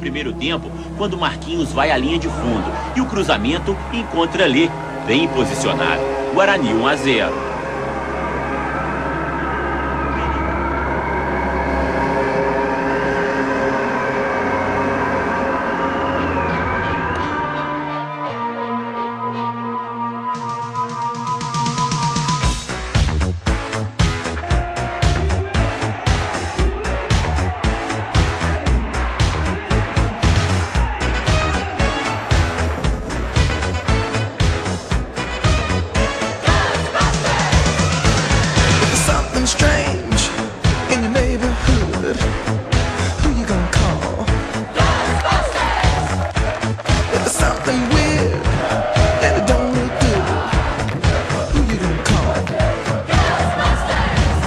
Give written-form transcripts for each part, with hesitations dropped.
primeiro tempo quando Marquinhos vai à linha de fundo e o cruzamento encontra Lê, bem posicionado. Guarani 1-0. Strange in your neighborhood. Who you gonna call? Ghostbusters! If there's something weird and it don't look good, who you gonna call? Ghostbusters!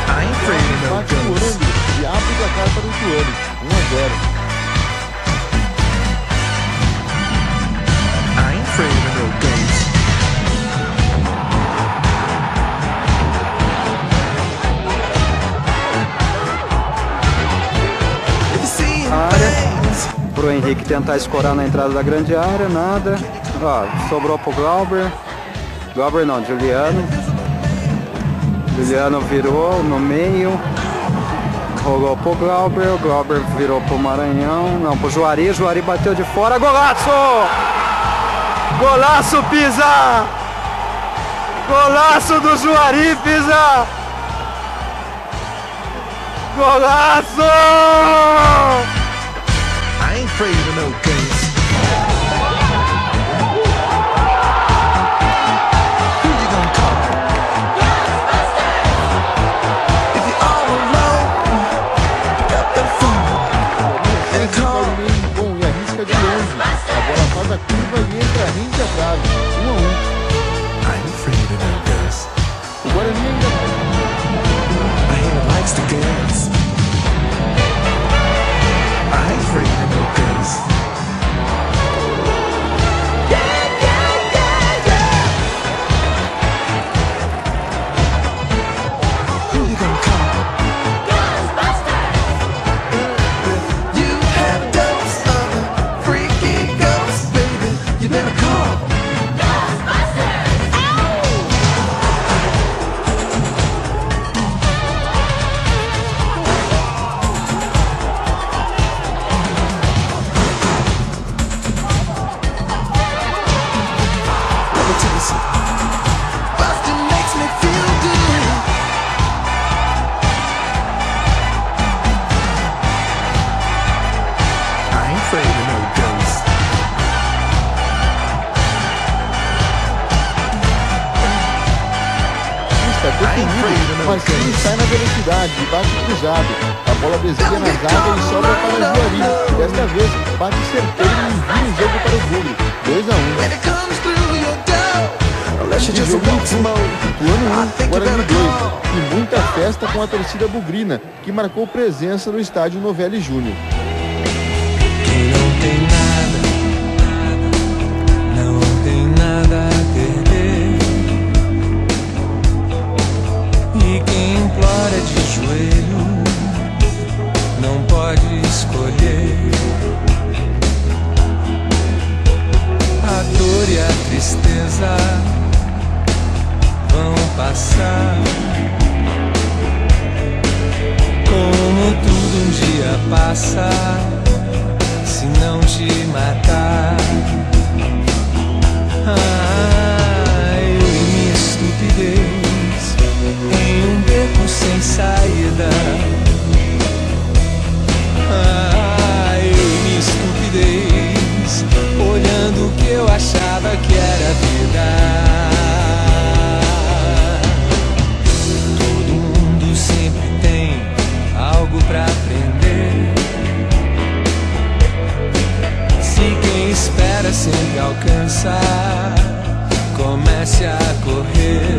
I ain't afraid of no ghosts. Diabo da cara para o Tuane. 1-0. Afraid of no ghosts. Pro Henrique tentar escorar na entrada da grande área, nada. Ó, sobrou pro Glauber. Glauber não, Juliano. Juliano virou no meio. Rolou pro Glauber. O Glauber virou pro Maranhão. Não, pro Juari. Juari bateu de fora. Golaço! Golaço, Pisa! Golaço do Juari, Pisa! Golaço! I ain't afraid of no ghosts. Who you gonna call? Ghostbusters! If you're all alone, pick up the phone and call. Bom, e arrisca de longe. A bola faz a curva e entra rente a trave. 1-1. I ain't afraid of no ghosts. O Guarani ainda My hair likes to dance. I ain't afraid of no ghosts. Yeah, yeah, yeah, yeah. Who you gonna call? Ghostbusters! You have dose of a freaky ghost, baby. You better call Ghostbusters! Boston makes me feel good. I ain't afraid of no ghosts. está definido, mas ele sai na velocidade, de bate cruzado. A bola desvia na zaga e sobra para Juari. Desta vez, bate certeiro e envia o jogo para o Bugre. 2-1. When it comes through your door, unless you're De just a jogo walk smoke. Tuano 1, Guarani 2. E muita festa com a torcida bugrina, que marcou presença no estádio Novelli Júnior. Quem não tem nada, não tem nada a perder. E quem implora de joelho não pode escolher. A dor e a tristeza vão passar, como tudo um dia passa, se não te matar. Eu e minha estupidez em um beco sem saída. Eu e minha estupidez olhando o que eu achava que era vida. Todo mundo sempre tem algo pra aprender. Se quem espera sempre alcança, comece a correr.